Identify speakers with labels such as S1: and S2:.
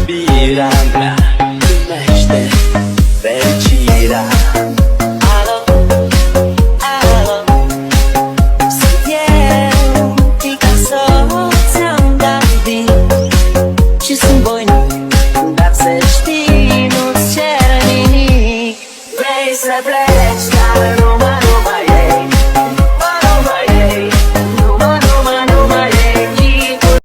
S1: Iubirea mea primește fericirea.
S2: Alo, alo, sunt eu, Picasso, ți-am dat vin și sunt voinic, dar să știi, nu-ți cer nimic. Vrei să pleci, dar